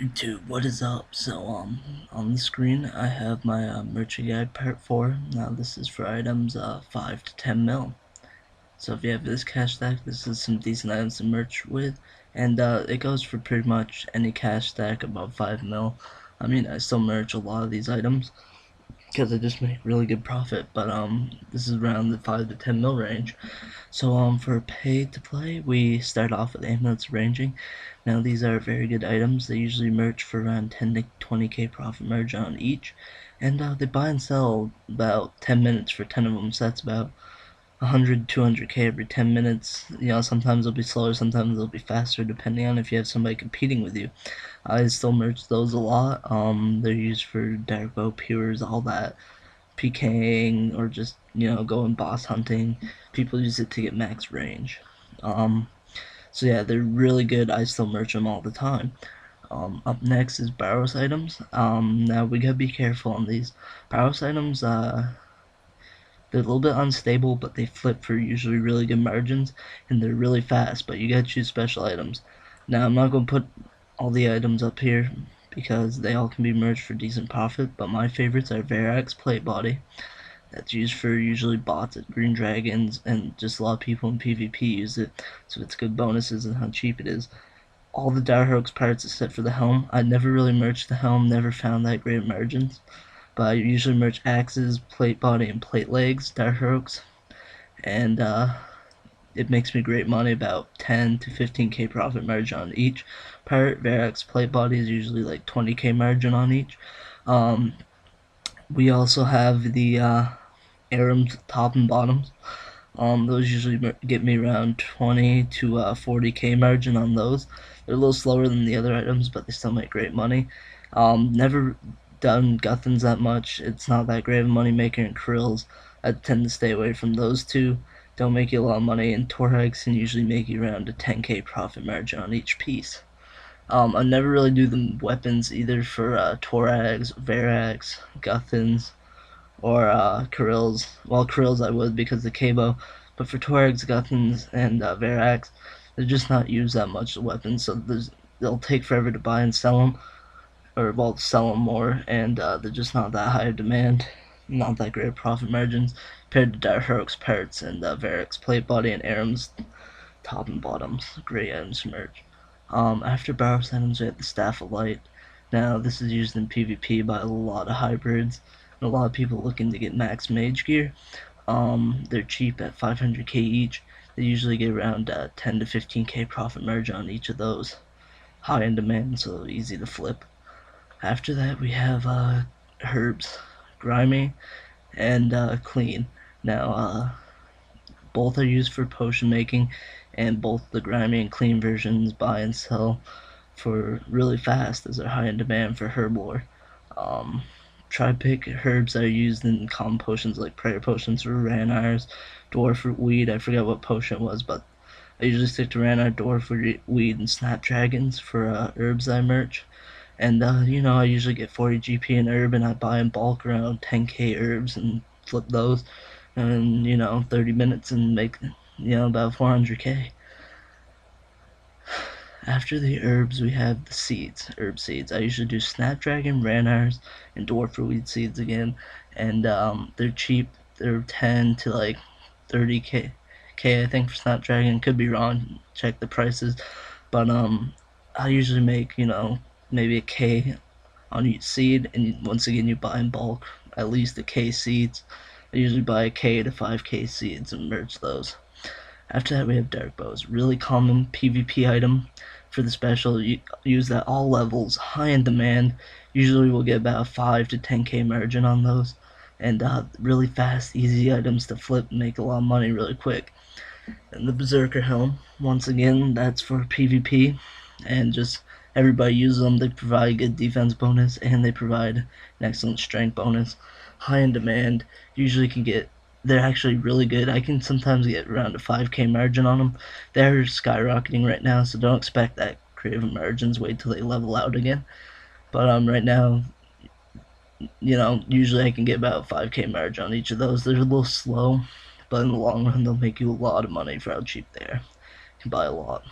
YouTube, what is up? So, on the screen I have my merchant guide part 4. Now this is for items 5 to 10 mil. So if you have this cash stack, this is some decent items to merch with, and it goes for pretty much any cash stack above 5 mil. I mean, I still merch a lot of these items because I just make really good profit, but this is around the 5 to 10 mil range. So for pay to play, we start off with amulets ranging. Now these are very good items. They usually merch for around 10 to 20k profit margin on each, and they buy and sell about 10 minutes for 10 of them. So that's about 100 200k every 10 minutes. You know, sometimes they'll be slower, sometimes they'll be faster, depending on if you have somebody competing with you. I still merch those a lot. They're used for dark bow pures, all that, PKing, or just, you know, going boss hunting. People use it to get max range. So yeah, they're really good. I still merch them all the time. Up next is Barrows items. Now we gotta be careful on these. Barrows items, they're a little bit unstable, but they flip for usually really good margins, and they're really fast, but you gotta choose special items. Now I'm not gonna put all the items up here because they all can be merged for decent profit, but my favorites are Verax Plate Body. That's used for usually bots at Green Dragons, and just a lot of people in PvP use it, so it's good bonuses and how cheap it is. All the Direhawk's parts except for the helm. I never really merged the helm, never found that great margins, but I usually merge axes, plate body, and plate legs, Direhawk's, and it makes me great money, about 10 to 15k profit margin on each part. Verax plate body is usually like 20k margin on each. We also have the Arams top and bottoms. Those usually get me around 20 to 40k margin on those. They're a little slower than the other items, but they still make great money. Never done Guthans that much. It's not that great of a money maker. And Krills, I tend to stay away from those two. Don't make you a lot of money, and Torhags can usually make you around a 10k profit margin on each piece. I never really do the weapons either for Torhags, Verax, Guthans, or Krills. Well, Krills I would because the Cabo, but for Torhags, Guthans, and Verax, they're just not used that much, the weapons, so they'll take forever to buy and sell them, or well, sell them more, and they're just not that high of demand, not that great of profit margins compared to Direhawk's parts and Verax plate body and Aram's top and bottoms. Great items to merge. After Barrows items, we have the Staff of Light. Now, this is used in PvP by a lot of hybrids and a lot of people looking to get max mage gear. They're cheap at 500k each. They usually get around 10 to 15k profit margin on each of those. High in demand, so easy to flip. After that, we have herbs, grimy and clean. Now, both are used for potion making, and both the grimy and clean versions buy and sell for really fast as they're high in demand for herb lore. Try pick herbs that are used in common potions like prayer potions for Ranars, dwarf root weed. I forget what potion it was, but I usually stick to Ranar, dwarf root weed, and snapdragons for herbs I merch. And you know, I usually get 40 GP in herb, and I buy in bulk around 10k herbs and flip those, and you know, 30 minutes and make, you know, about 400k. After the herbs, we have the seeds, herb seeds. I usually do Snapdragon, Ranars, and Dwarf Weed seeds again, and they're cheap. They're 10 to like 30k, I think, for Snapdragon. Could be wrong. Check the prices, but I usually make, you know, maybe a k on each seed, and once again, you buy in bulk at least a k seeds. I usually buy a k to 5k seeds and merge those. After that, we have dark bows, really common PvP item. For the special, used at all levels, high in demand. Usually we'll get about 5 to 10k margin on those, and really fast, easy items to flip and make a lot of money really quick. And the Berserker helm, once again, that's for PvP, and just everybody uses them. They provide good defense bonus, and they provide an excellent strength bonus. High in demand, usually can get, they're actually really good. I can sometimes get around a 5k margin on them. They're skyrocketing right now, so don't expect that creative margins. Wait till they level out again. But right now, you know, usually I can get about 5k margin on each of those. They're a little slow, but in the long run, they'll make you a lot of money for how cheap they are. You can buy a lot.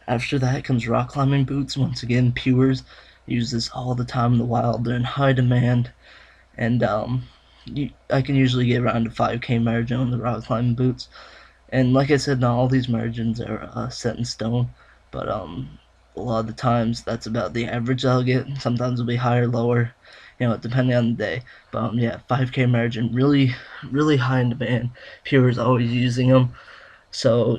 After that comes rock climbing boots. Once again, pewers use this all the time in the wild. They're in high demand, and I can usually get around a 5K margin on the rock climbing boots. And like I said, not all these margins are set in stone, but a lot of the times that's about the average I'll get. Sometimes it'll be higher, lower, depending on the day. But yeah, 5K margin, really, really high in demand. Pewers always using them, so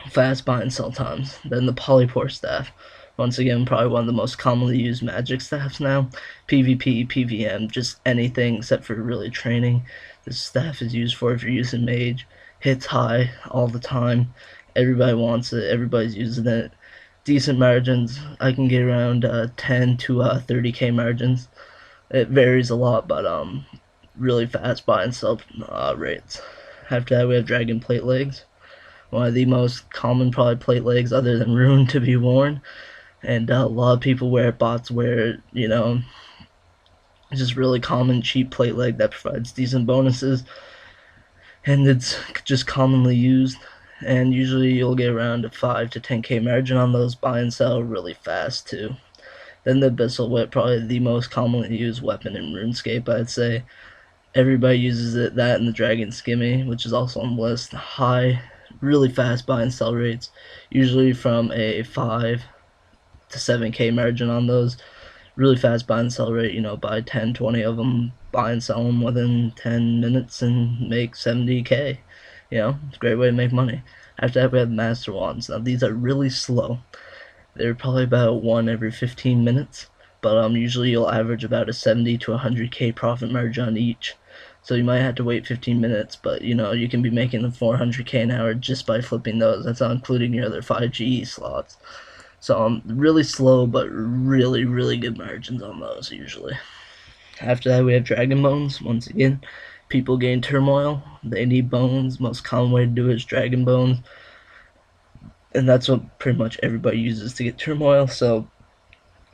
fast buy and sell times. Then the polypore staff. Once again, probably one of the most commonly used magic staffs now. PvP, PvM, just anything except for really training. This staff is used for if you're using mage. Hits high all the time. Everybody wants it. Everybody's using it. Decent margins. I can get around 10 to 30k margins. It varies a lot, but really fast buy and sell rates. After that, we have dragon plate legs, one of the most common probably plate legs other than rune to be worn, and a lot of people wear it. Bots wear it, just really common cheap plate leg that provides decent bonuses, and it's just commonly used, and usually you'll get around a 5 to 10k margin on those. Buy and sell really fast too. Then the abyssal whip, probably the most commonly used weapon in Runescape, I'd say. Everybody uses it. That and the dragon skimmy, which is also on the list. High, really fast buy and sell rates, usually from a 5 to 7k margin on those. Really fast buy and sell rate, buy 10, 20 of them, buy and sell them within 10 minutes and make 70k. It's a great way to make money. After that, we have master wands. Now, these are really slow. They're probably about one every 15 minutes, but usually you'll average about a 70 to 100k profit margin on each. So you might have to wait 15 minutes, but you can be making the 400k an hour just by flipping those. That's not including your other 5 GE slots. So really slow, but really, really good margins on those usually. After that, we have dragon bones. Once again, people gain turmoil. They need bones. Most common way to do it is dragon bones, and that's what pretty much everybody uses to get turmoil. So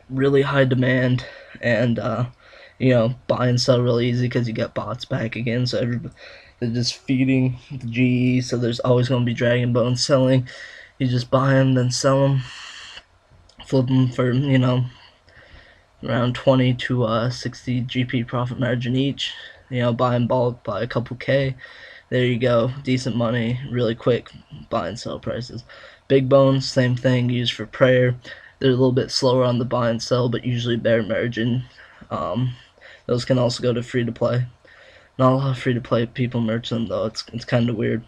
really high demand, and buy and sell really easy because you got bots back again. So they're just feeding the GE. So there's always going to be dragon bones selling. You just buy them, then sell them, flip them for around 20 to 60 GP profit margin each. Buy in bulk, buy a couple K. There you go, decent money, really quick buy and sell prices. Big bones, same thing, used for prayer. They're a little bit slower on the buy and sell, but usually better margin. Those can also go to free to play. Not a lot of free to play people merch them though. It's kind of weird.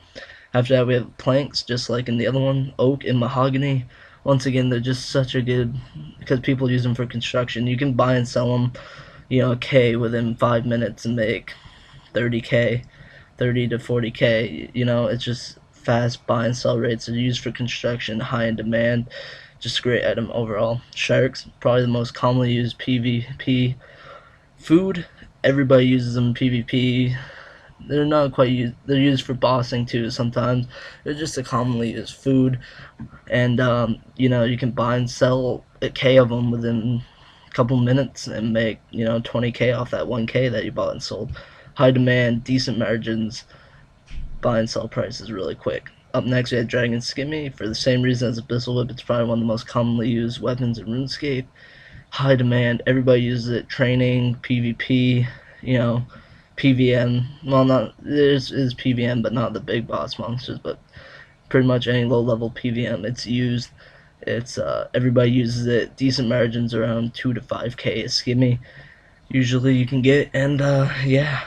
After that, we have planks, just like in the other one, oak and mahogany. Once again, they're just such a good, because people use them for construction. You can buy and sell them, a K within 5 minutes and make 30k, 30 to 40k. It's just fast buy and sell rates. They're used for construction, high in demand. Just a great item overall. Sharks, probably the most commonly used PvP food. Everybody uses them in PvP. They're not quite used. They're used for bossing too sometimes. They're just a commonly used food, and you can buy and sell a K of them within a couple minutes and make 20k off that 1k that you bought and sold. High demand, decent margins, buy and sell prices really quick. Up next, we have Dragon Skimmy. For the same reason as Abyssal Whip, it's probably one of the most commonly used weapons in RuneScape. High demand, everybody uses it. Training, PvP, PvM. Well, not there's is PvM, but not the big boss monsters. But pretty much any low-level PvM, it's used. It's everybody uses it. Decent margins, around 2 to 5k a skimmy. Usually you can get, and yeah,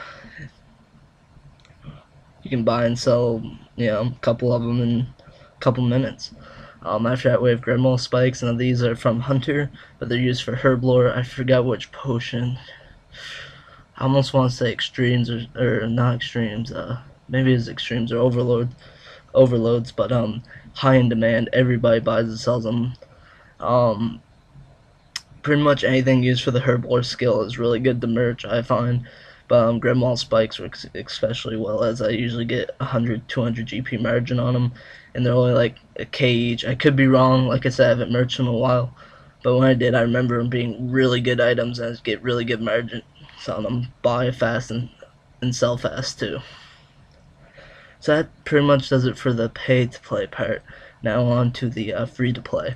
you can buy and sell, a couple of them in a couple minutes. After that, we have Grimoire Spikes. Now these are from Hunter, but they're used for herb lore. I forgot which potion. I almost want to say extremes or not extremes. Maybe it's extremes or overloads. But high in demand. Everybody buys and sells them. Pretty much anything used for the herb lore skill is really good to merch, I find. But Grimoire Spikes work especially well, as I usually get 100, 200 GP margin on them, and they're only like a K each. I could be wrong, like I said, I haven't merched them in a while, but when I did, I remember them being really good items, and I get really good margins on them. Buy fast and sell fast too. So that pretty much does it for the pay to play part. Now on to the free-to-play.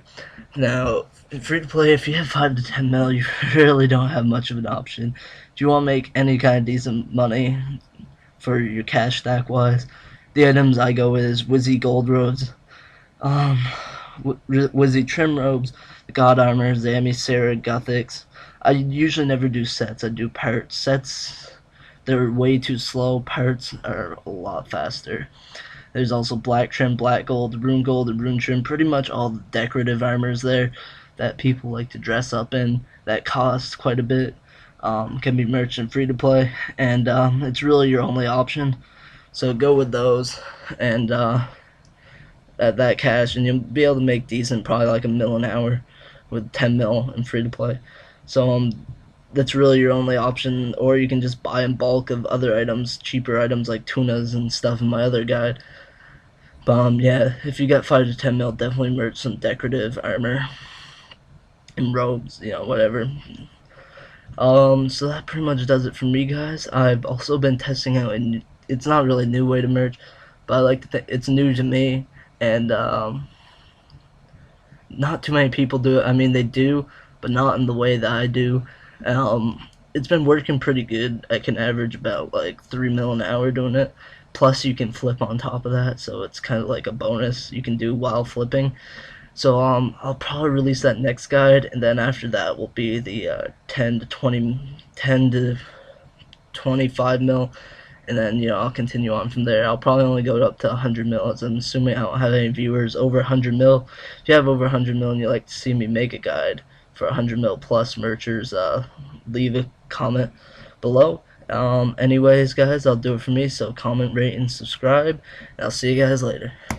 Now, in free-to-play, if you have 5 to 10 mil, you really don't have much of an option. If you want to make any kind of decent money for your cash stack-wise, the items I go with is Wizzy Gold Robes, Wizzy Trim Robes, the God Armors, the Emissary Gothics. I usually never do sets, I do parts. Sets, they're way too slow. Parts are a lot faster. There's also black trim, black gold, rune gold, and rune trim. Pretty much all the decorative armors there that people like to dress up in that cost quite a bit. Can be merchant free to play, and it's really your only option. So go with those, and at that cash, and you'll be able to make decent, probably like $1 an hour with 10 mil in free to play. So that's really your only option, or you can just buy in bulk of other items, cheaper items like tunas and stuff in my other guide. But yeah, if you got 5 to 10 mil, definitely merch some decorative armor and robes, whatever. So that pretty much does it for me, guys. I've also been testing out, and it's not really a new way to merch, but I like to think it's new to me, and not too many people do it. I mean, they do, but not in the way that I do. It's been working pretty good. I can average about like 3 mil an hour doing it. Plus, you can flip on top of that, so it's kind of like a bonus you can do while flipping. So I'll probably release that next guide, and then after that will be the 10 to 25 mil, and then I'll continue on from there. I'll probably only go up to 100 mil, as I'm assuming I don't have any viewers over 100 mil. If you have over 100 mil and you'd like to see me make a guide for 100 mil plus merchers, leave a comment below. Anyways, guys, I'll do it for me. So comment, rate, and subscribe. And I'll see you guys later.